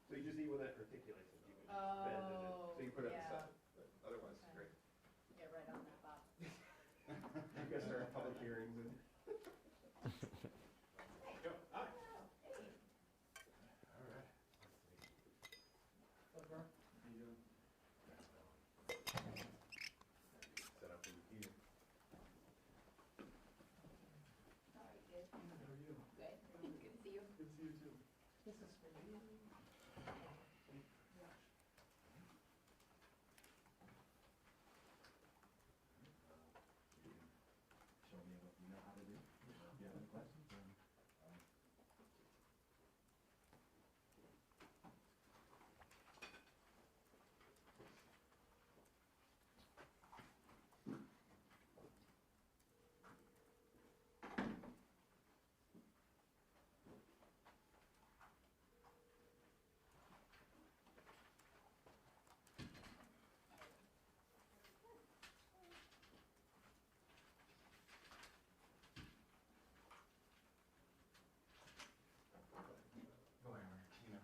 So you just eat when it articulates it. You can bend in it. So you put it yeah. aside. But otherwise, it's great. Yeah, right on that box. You guys start public hearings and. Go. Hi. Hey. All right. What's up, bro? How you doing? Set up for you here. All right, good. How are you? Good. Good to see you. Good to see you too. This is for you. Show me what you know how to do. If you have any questions, then. Glamour, you know,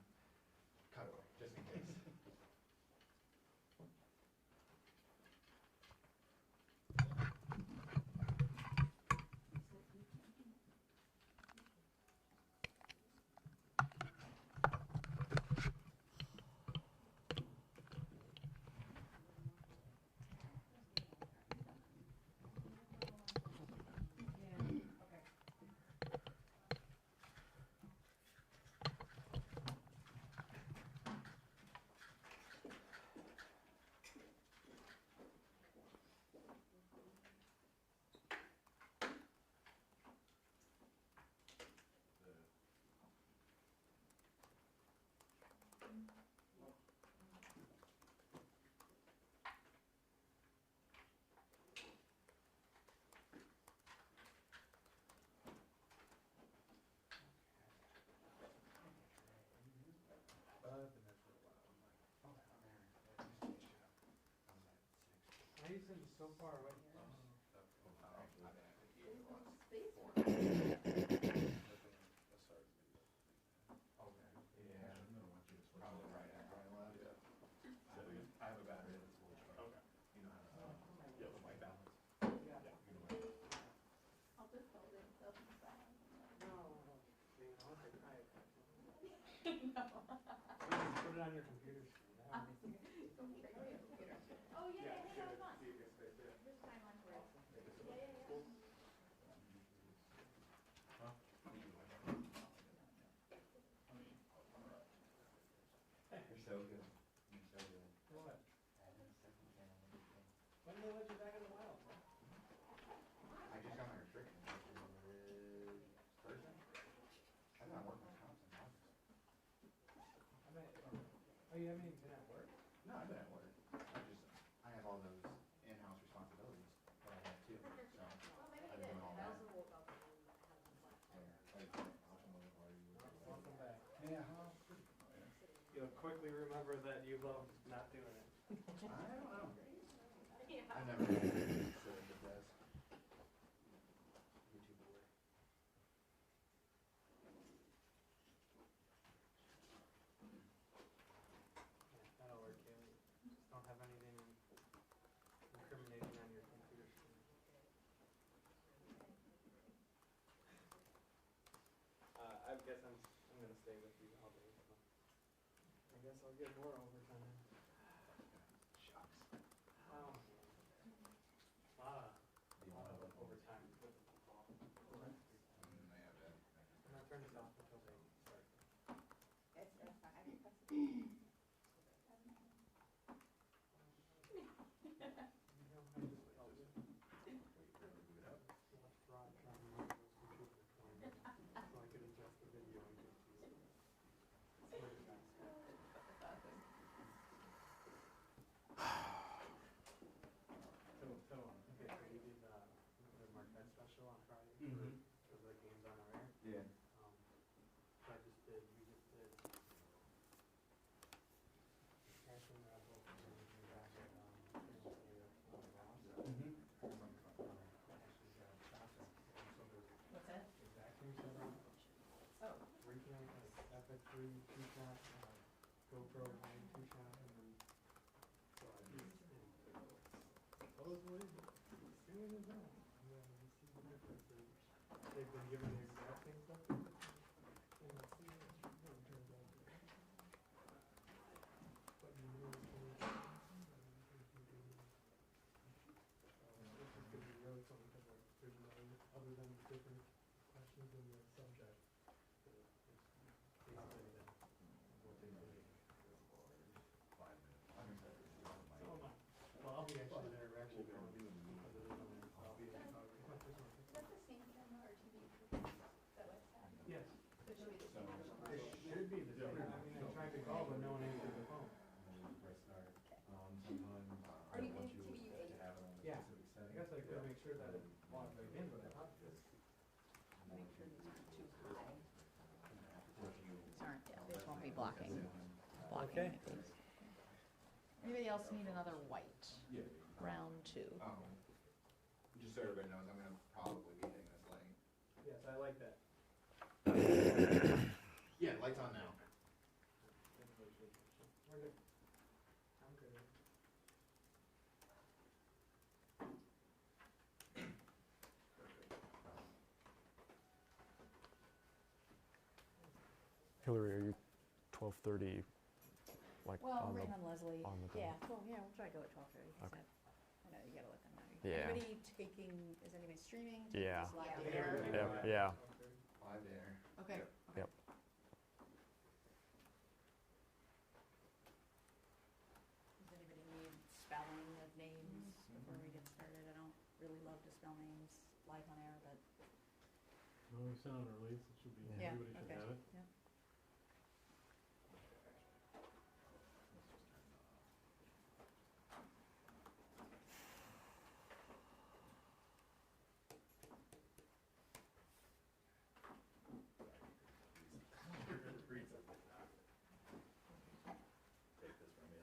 cut away, just in case. I've been there for a while. I'm like, why are you sitting so far away? Yeah, probably right after I left. I have a battery that's full charge. Okay. You know how to, yeah, the white balance. Yeah. You know what? I'll just hold it so it's fine. No, being honest, I No. put it on your computer screen. That would be- Don't break my computer. Oh, yeah, yeah, that was fun. See if it's right there. This time on for it. Yeah, yeah, yeah. Cool. Huh? You're so good. You're so good. What? When did they let you back in the wild? I just got my restriction. Thursday? I've been working with cops in August. I mean, oh, you haven't even been at work? No, I've been at work. I have all those in-house responsibilities that I have too. So Well, maybe I've they been did. doing all I that. also woke up and had some Welcome back. Yeah, huh? You'll quickly remember that you loved not doing it. I don't know. Yeah. I've never been to the desk. YouTube board. Yeah, that'll work, Kaylee. Just don't have anything incriminating on your computer screen. I guess I'm gonna stay with you all day, so. I guess I'll get more overtime. Shucks. Oh. Do you want to look over? Overtime with the football. I'm not turning this off until they start. That's fine. I can press it. You know, I'm just like, I'll just Boot it up. watch Rod trying to use those computers for me, so I can adjust the video and get to you. It's very fast. That's awesome. Okay, so we did the Marquette special on Friday Mhm. for the games on our air. Yeah. So we just did Ashton and I both came back at Ross. Mm-hmm. Ashley's got shopping. And so there's What's that? the vacuum setup, Oh. recount, like epic 3 shots, GoPro high 2-shot, and then, so I just, all those ways, doing it now. Yeah, you see the differences. They've been given the exact same stuff, and let's see what it turns out to be. But you know it's gonna be, this is gonna be really fun, because like, there's no, other than the different questions in the subject, it's basically that, what they believe. 5 minutes. I'm excited. So am I. Well, I'll be actually there, we're actually going, because it is on there, so I'll be in Chicago. Is that the same camera or TV that was that? Yes, So it should be the same it camera. should be the same, I mean, I tried to call, but no one answered the phone. Press start, sometimes, Are you once in you TV have to have it on a Yeah. specific I setting. guess I could make sure that it logged right in, but I thought this. Make sure these aren't too high. These aren't, yeah, these won't be blocking Okay. anything. Anybody else need another white? Yeah. Round 2. Just so everybody knows, I'm gonna probably be hitting this lane. Yes, I like that. Yeah, lights on now. We're good. I'm good. Hillary, are you 12:30, like, Well, on the, waiting on Leslie. on the thing? Yeah, well, yeah, we'll try to go at 12:30. He Okay. said. I know, you gotta let them know. Yeah. Anybody taking, is anybody streaming? Yeah. Just live Yeah. to air? Yep, yeah. 5 there. Okay. Yep. Okay. Yep. Does anybody need spelling of names before we get started? I don't really love to spell names live on air, but Well, we sent out our leads, it should be, Yeah. everybody should okay. have it. Yeah. Take this from you.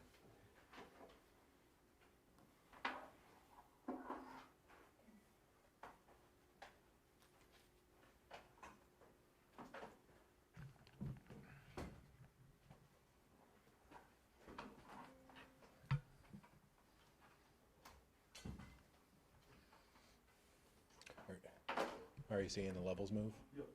Are you seeing the levels move? Yep.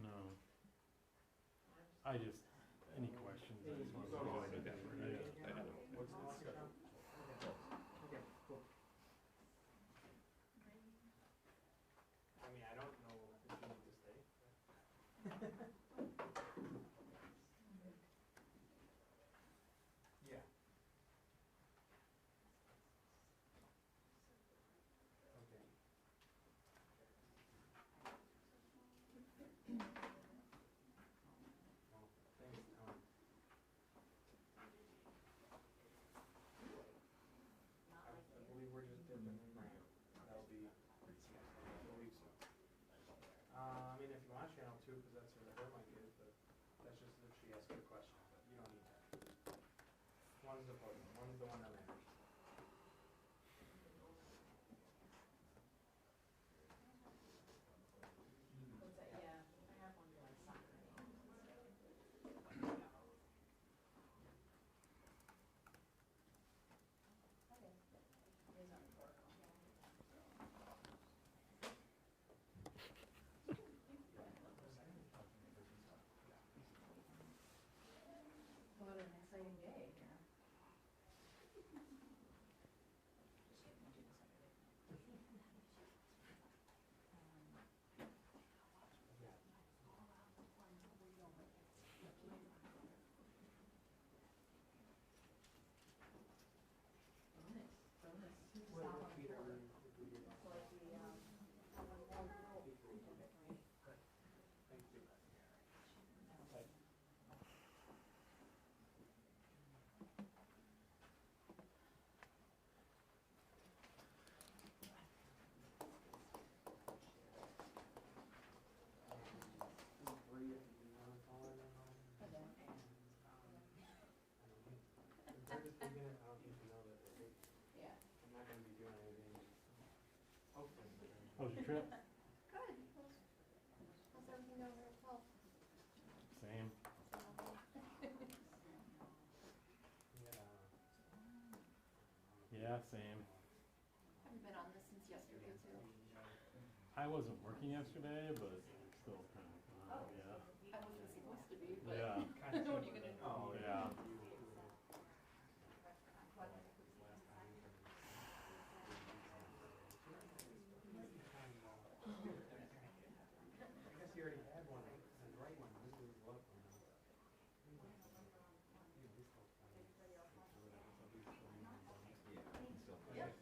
No. I just, any questions, I just want to know. I didn't know. What's the last one? Okay, cool. I mean, I don't know if you need to stay. Yeah. Okay. Well, thanks, Tom. I believe we're just dipping in there. That'll be, I believe so. I mean, if you want channel 2, because that's where her mic is, but that's just if she asks you a question, but you don't need that. One's the important, one's the one that matters. What's that? Yeah, I have one for like soccer games and stuff. Okay. These aren't important. How was your trip? Good. How's everything going there? Well, Same. Yeah, same. have you been on this since yesterday too? I wasn't working yesterday, but still kind of, yeah. I wasn't supposed to be, but Yeah, what are you gonna do? Oh, yeah. I guess you already had one, the right one, this is the left one. Yeah.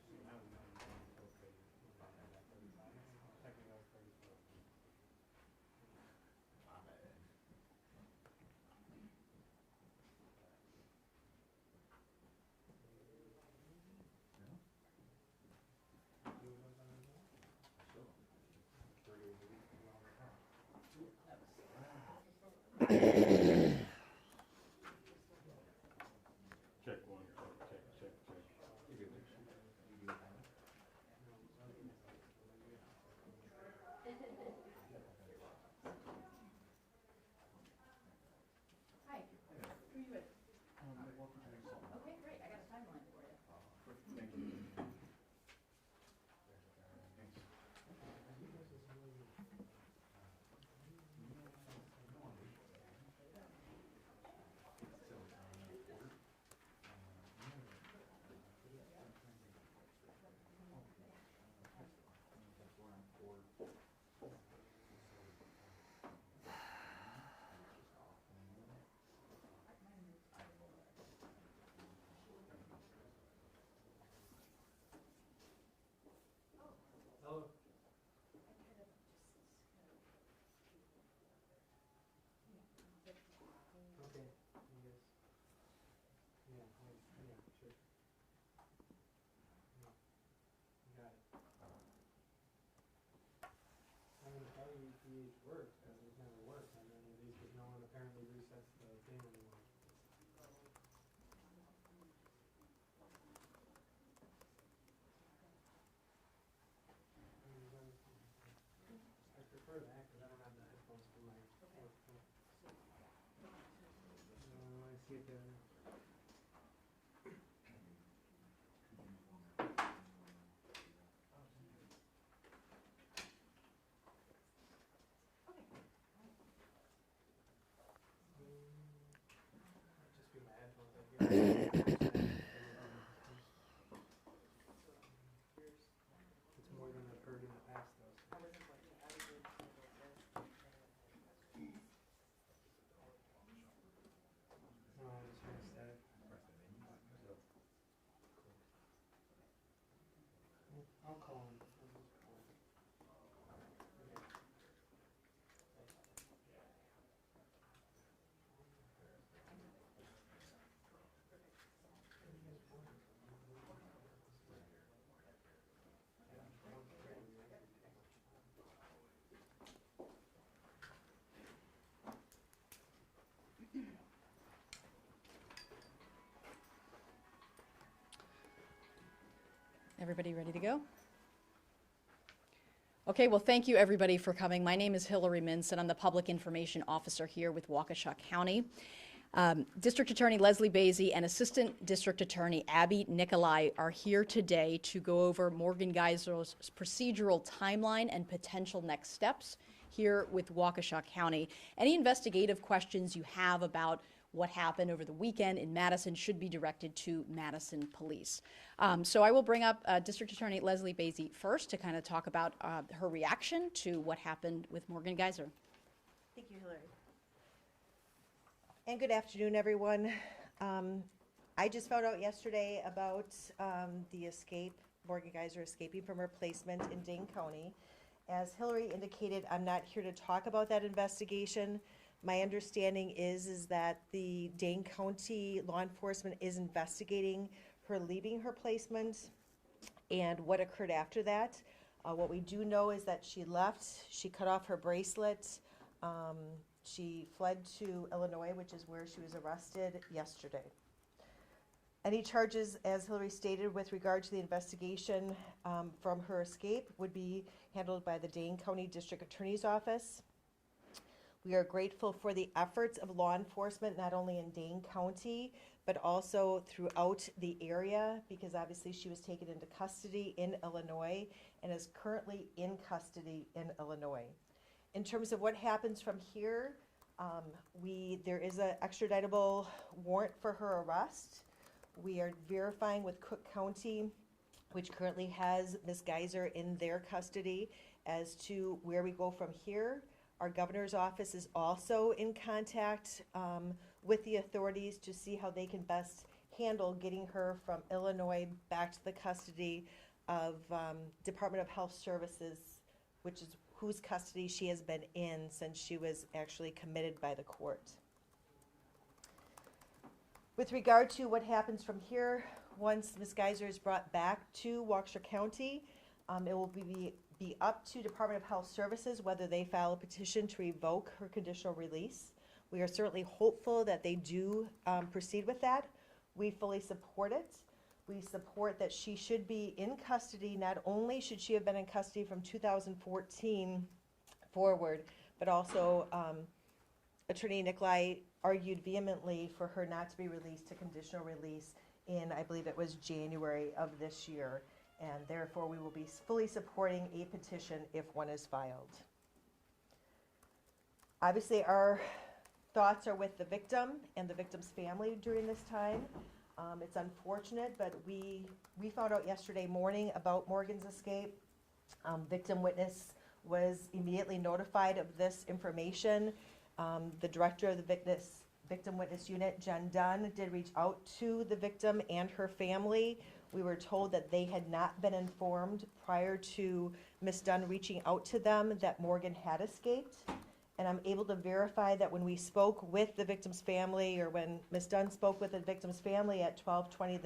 Check one, check. You do it. You do it now? Hi, who are you with? Okay, great, I got a timeline for you. Thank you. Hello. Okay, I guess. Yeah, sure. No, you got it. I'm gonna tell you PH works, because it's never worked, and then these, because no one apparently resets the thing anymore. I prefer that, because I don't have the headphones for my work phone. I see it there. Might just be my headphones, I hear. It's more than I've heard in the past, though. So. I wasn't going to, I was going to say this. No, I'm just gonna start. I'll call him. I'll just call him. Okay. Everybody ready to go? Okay, well, thank you everybody for coming. My name is Hillary Mintz, and I'm the Public Information Officer here with Waukesha County. District Attorney Leslie Basie and Assistant District Attorney Abby Nicolai are here today to go over Morgan Geiser's procedural timeline and potential next steps here with Waukesha County. Any investigative questions you have about what happened over the weekend in Madison should be directed to Madison Police. So I will bring up District Attorney Leslie Basie first to kind of talk about her reaction to what happened with Morgan Geiser. Thank you, Hillary. And good afternoon, everyone. I just found out yesterday about the escape, Morgan Geiser escaping from her placement in Dane County. As Hillary indicated, I'm not here to talk about that investigation. My understanding is that the Dane County law enforcement is investigating her leaving her placement and what occurred after that. What we do know is that she left, she cut off her bracelet, she fled to Illinois, which is where she was arrested yesterday. Any charges, as Hillary stated, with regard to the investigation from her escape would be handled by the Dane County District Attorney's Office. We are grateful for the efforts of law enforcement, not only in Dane County, but also throughout the area, because obviously she was taken into custody in Illinois and is currently in custody in Illinois. In terms of what happens from here, there is an extraditable warrant for her arrest. We are verifying with Cook County, which currently has Ms. Geiser in their custody, as to where we go from here. Our governor's office is also in contact with the authorities to see how they can best handle getting her from Illinois back to the custody of Department of Health Services, which is whose custody she has been in since she was actually committed by the court. With regard to what happens from here, once Ms. Geiser is brought back to Waukesha County, it will be up to Department of Health Services whether they file a petition to revoke her conditional release. We are certainly hopeful that they do proceed with that. We fully support it. We support that she should be in custody. Not only should she have been in custody from 2014 forward, but also Attorney Nicolai argued vehemently for her not to be released to conditional release in, I believe it was January of this year. And therefore, we will be fully supporting a petition if one is filed. Obviously, our thoughts are with the victim and the victim's family during this time. It's unfortunate, but we found out yesterday morning about Morgan's escape. Victim witness was immediately notified of this information. The director of the victim witness unit, Jen Dunn, did reach out to the victim and her family. We were told that they had not been informed prior to Ms. Dunn reaching out to them that Morgan had escaped. And I'm able to verify that when we spoke with the victim's family, or when Ms. Dunn spoke with the victim's family at 12:20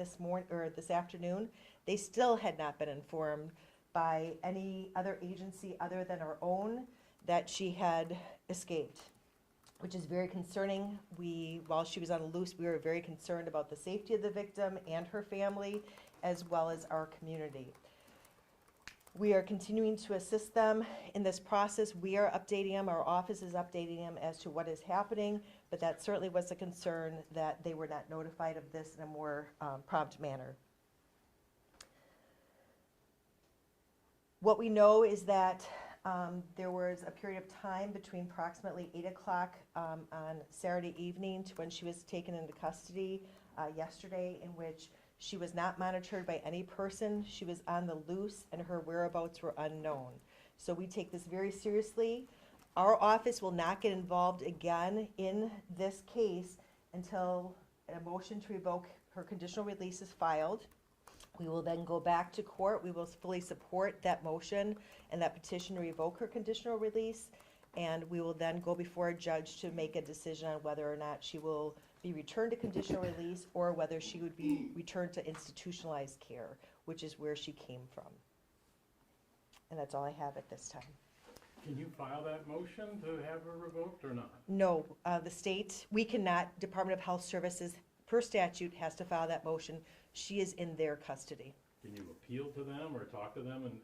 this afternoon, they still had not been informed by any other agency other than our own that she had escaped, which is very concerning. While she was on a loose, we were very concerned about the safety of the victim and her family, as well as our community. We are continuing to assist them in this process. We are updating them, our office is updating them as to what is happening, but that certainly was a concern that they were not notified of this in a more prompt manner. What we know is that there was a period of time between approximately 8 o'clock on Saturday evening to when she was taken into custody yesterday, in which she was not monitored by any person. She was on the loose and her whereabouts were unknown. So we take this very seriously. Our office will not get involved again in this case until a motion to revoke her conditional release is filed. We will then go back to court. We will fully support that motion and that petition to revoke her conditional release. And we will then go before a judge to make a decision on whether or not she will be returned to conditional release or whether she would be returned to institutionalized care, which is where she came from. And that's all I have at this time. Can you file that motion to have her revoked or not? No, the state, we cannot, Department of Health Services, per statute, has to file that motion. She is in their custody. Can you appeal to them or talk to them and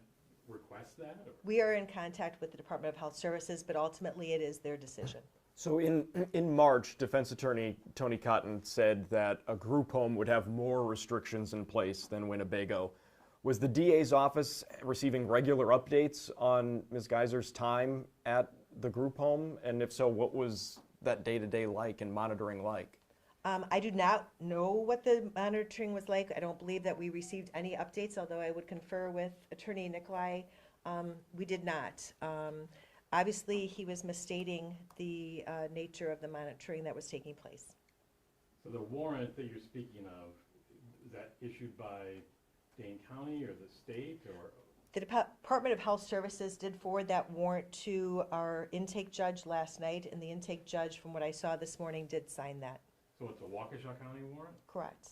request that? Or? We are in contact with the Department of Health Services, but ultimately it is their decision. So in March, defense attorney Tony Cotton said that a group home would have more restrictions in place than Winnebago. Was the DA's office receiving regular updates on Ms. Geiser's time at the group home? And if so, what was that day-to-day like and monitoring like? I do not know what the monitoring was like. I don't believe that we received any updates, although I would confer with Attorney Nicolai. We did not. Obviously, he was misstating the nature of the monitoring that was taking place. So the warrant that you're speaking of, is that issued by Dane County or the state or? The Department of Health Services did forward that warrant to our intake judge last night, and the intake judge, from what I saw this morning, did sign that. So it's a Waukesha County warrant? Correct.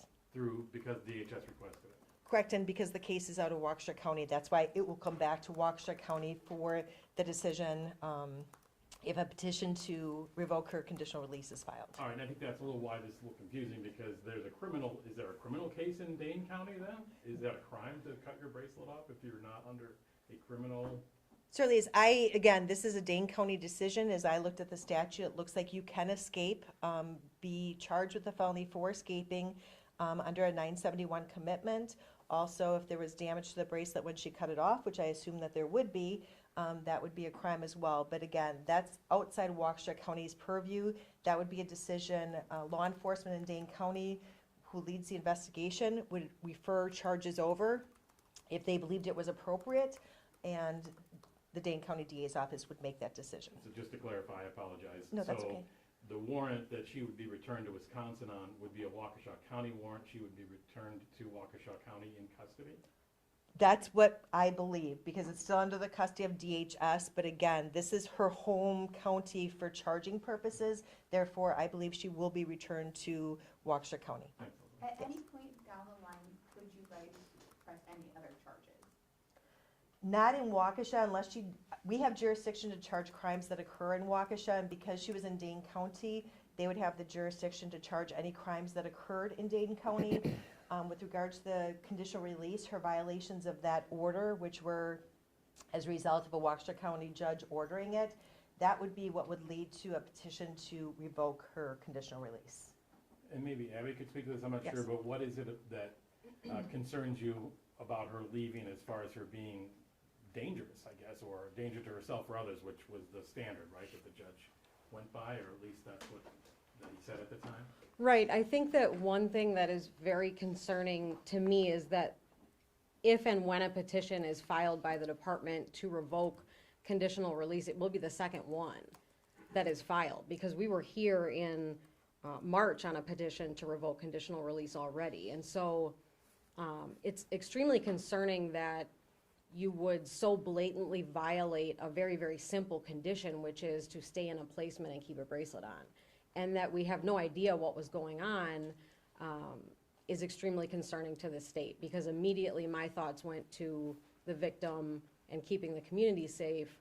Because DHS requested it? Correct, and because the case is out of Waukesha County, that's why it will come back to Waukesha County for the decision if a petition to revoke her conditional release is filed. All right, and I think that's a little why this is a little confusing, because there's a criminal, is there a criminal criminal case in Dane County then? Is that a crime to cut your bracelet off if you're not under a criminal? Certainly is. Again, this is a Dane County decision. As I looked at the statute, it looks like you can escape, be charged with a felony for escaping under a 971 commitment. Also, if there was damage to the bracelet when she cut it off, which I assume that there would be, that would be a crime as well. But again, that's outside Waukesha County's purview. That would be a decision, law enforcement in Dane County, who leads the investigation, would refer charges over if they believed it was appropriate, and the Dane County DA's office would make that decision. So just to clarify, I apologize. No, that's okay. The warrant that she would be returned to Wisconsin on would be a Waukesha County warrant. She would be returned to Waukesha County in custody? That's what I believe, because it's still under the custody of DHS, but again, this is her home county for charging purposes. Therefore, I believe she will be returned to Waukesha County. At any point down the line, could you guys press any other charges? Not in Waukesha unless we have jurisdiction to charge crimes that occur in Waukesha, and because she was in Dane County, they would have the jurisdiction to charge any crimes that occurred in Dane County. With regards to the conditional release, her violations of that order, which were as a result of a Waukesha County judge ordering it, that would be what would lead to a petition to revoke her conditional release. And maybe Abby could speak to this, I'm not Yes. sure, but what is it that concerns you about her leaving as far as her being dangerous, I guess, or a danger to herself or others, which was the standard, right, that the judge went by, or at least that's what that he said at the time? Right. I think that one thing that is very concerning to me is that if and when a petition is filed by the department to revoke conditional release, it will be the second one that is filed, because we were here in March on a petition to revoke conditional release already. And so it's extremely concerning that you would so blatantly violate a very, very simple condition, which is to stay in a placement and keep a bracelet on. And that we have no idea what was going on is extremely concerning to the state, because immediately my thoughts went to the victim and keeping the community safe.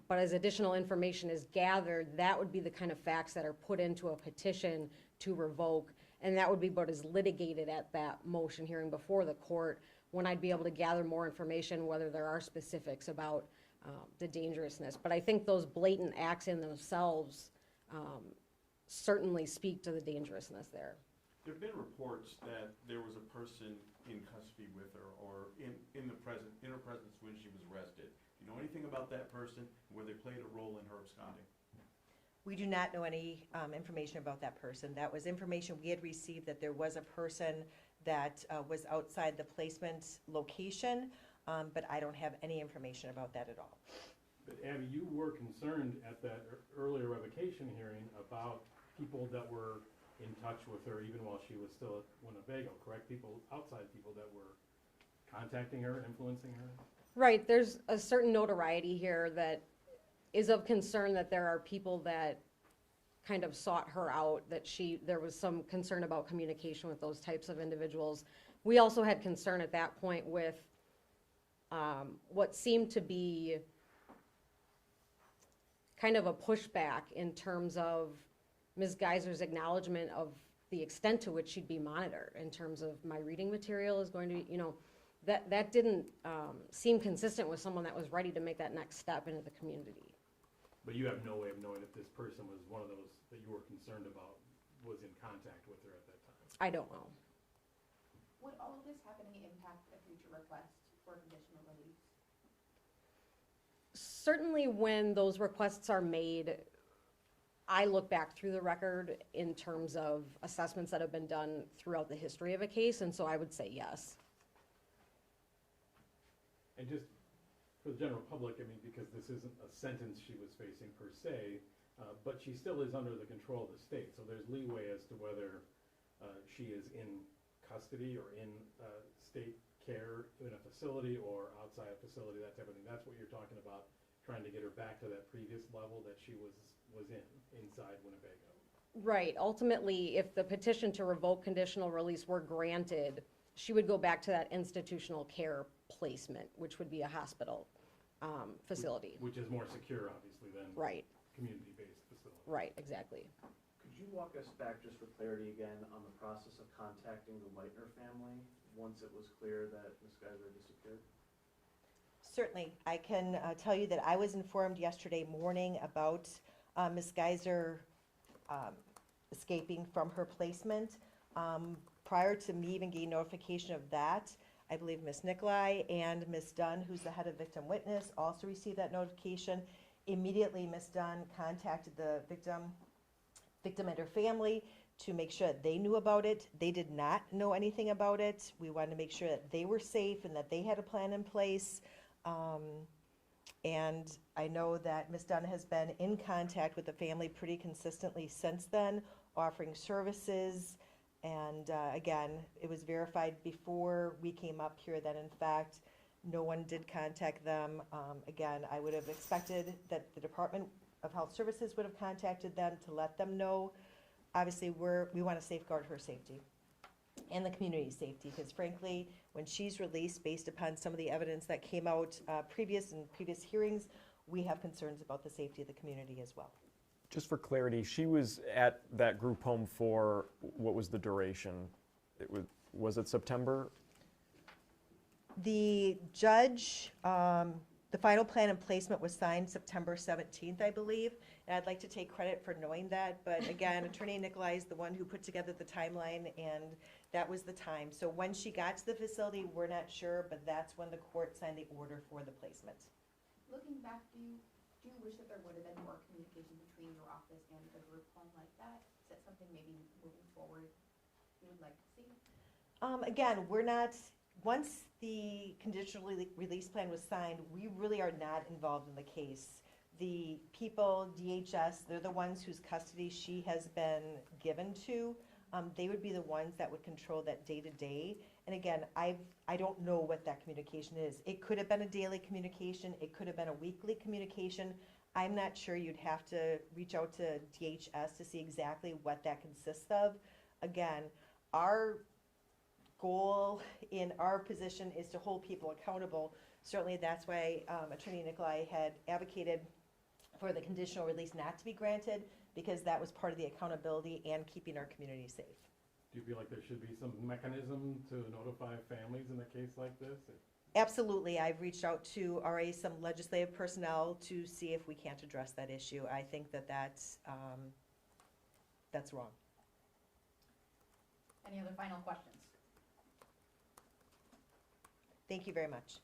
But as additional information is gathered, that would be the kind of facts that are put into a petition to revoke, and that would be what is litigated at that motion hearing before the court, when I'd be able to gather more information, whether there are specifics about the dangerousness. But I think those blatant acts in themselves certainly speak to the dangerousness there. There have been reports that there was a person in custody with her, or in her presence when she was arrested. Do you know anything about that person, where they played a role in her absconding? We do not know any information about that person. That was information we had received, that there was a person that was outside the placement location, but I don't have any information about that at all. But Abby, you were concerned at that earlier revocation hearing about people that were in touch with her even while she was still at Winnebago, correct? Outside people that were contacting her, influencing her? Right, there's a certain notoriety here that is of concern, that there are people that kind of sought her out, that there was some concern about communication with those types of individuals. We also had concern at that point with what seemed to be kind of a pushback in terms of Ms. Geiser's acknowledgement of the extent to which she'd be monitored, in terms of my reading material is going to be, that didn't seem consistent with someone that was ready to make that next step into the community. But you have no way of knowing if this person was one of those that you were concerned about, was in contact with her at that time? I don't know. Would all of this happening impact a future request for conditional release? Certainly when those requests are made, I look back through the record in terms of assessments that have been done throughout the history of a case, and so I would say yes. And just for the general public, I mean, because this isn't a sentence she was facing per se, but she still is under the control of the state, so there's leeway as to whether she is in custody or in state care in a facility or outside a facility, that type of thing. That's what you're talking about, trying to get her back to that previous level that she was inside Winnebago. Right. Ultimately, if the petition to revoke conditional release were granted, she would go back to that institutional care placement, which would be a hospital facility. Which is more secure, obviously, than Right. community-based facility. Right, exactly. Could you walk us back just for clarity again on the process of contacting the Leitner family once it was clear that Ms. Geiser disappeared? Certainly. I can tell you that I was informed yesterday morning about Ms. Geiser escaping from her placement. Prior to me even getting notification of that, I believe Ms. Nicolai and Ms. Dunn, who's the head of victim witness, also received that notification. Immediately, Ms. Dunn contacted the victim and her family to make sure that they knew about it. They did not know anything about it. We wanted to make sure that they were safe and that they had a plan in place. And I know that Ms. Dunn has been in contact with the family pretty consistently since then, offering services. And again, it was verified before we came up here that in fact, no one did contact them. Again, I would have expected that the Department of Health Services would have contacted them to let them know. Obviously, we want to safeguard her safety and the community's safety, because frankly, when she's released, based upon some of the evidence that came out previous hearings, we have concerns about the safety of the community as well. Just for clarity, she was at that group home for, what was the duration? Was it September? The judge, the final plan and placement was signed September 17th, I believe, and I'd like to take credit for knowing that, but again, Attorney Nicolai is the one who put together the timeline, and that was the time. So when she got to the facility, we're not sure, but that's when the court signed the order for the placement. Looking back, do you wish that there would have been more communication between your office and the group home like that? Is that something maybe moving forward you would like to see? Again, we're not, once the conditional release plan was signed, we really are not involved in the case. The people, DHS, they're the ones whose custody she has been given to. They would be the ones that would control that day-to-day. And again, I don't know what that communication is. It could have been a daily communication. It could have been a weekly communication. I'm not sure. You'd have to reach out to DHS to see exactly what that consists of. Again, our goal in our position is to hold people accountable. Certainly that's why Attorney Nicolai had advocated for the conditional release not to be granted, because that was part of the accountability and keeping our community safe. Do you feel like there should be some mechanism to notify families in a case like this? Absolutely. I've reached out to already some legislative personnel to see if we can't address that issue. I think that that's wrong. Any other final questions? Thank you very much.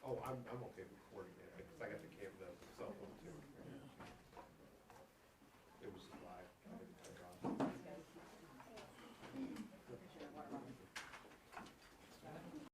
Oh, I'm okay with recording it, because I got the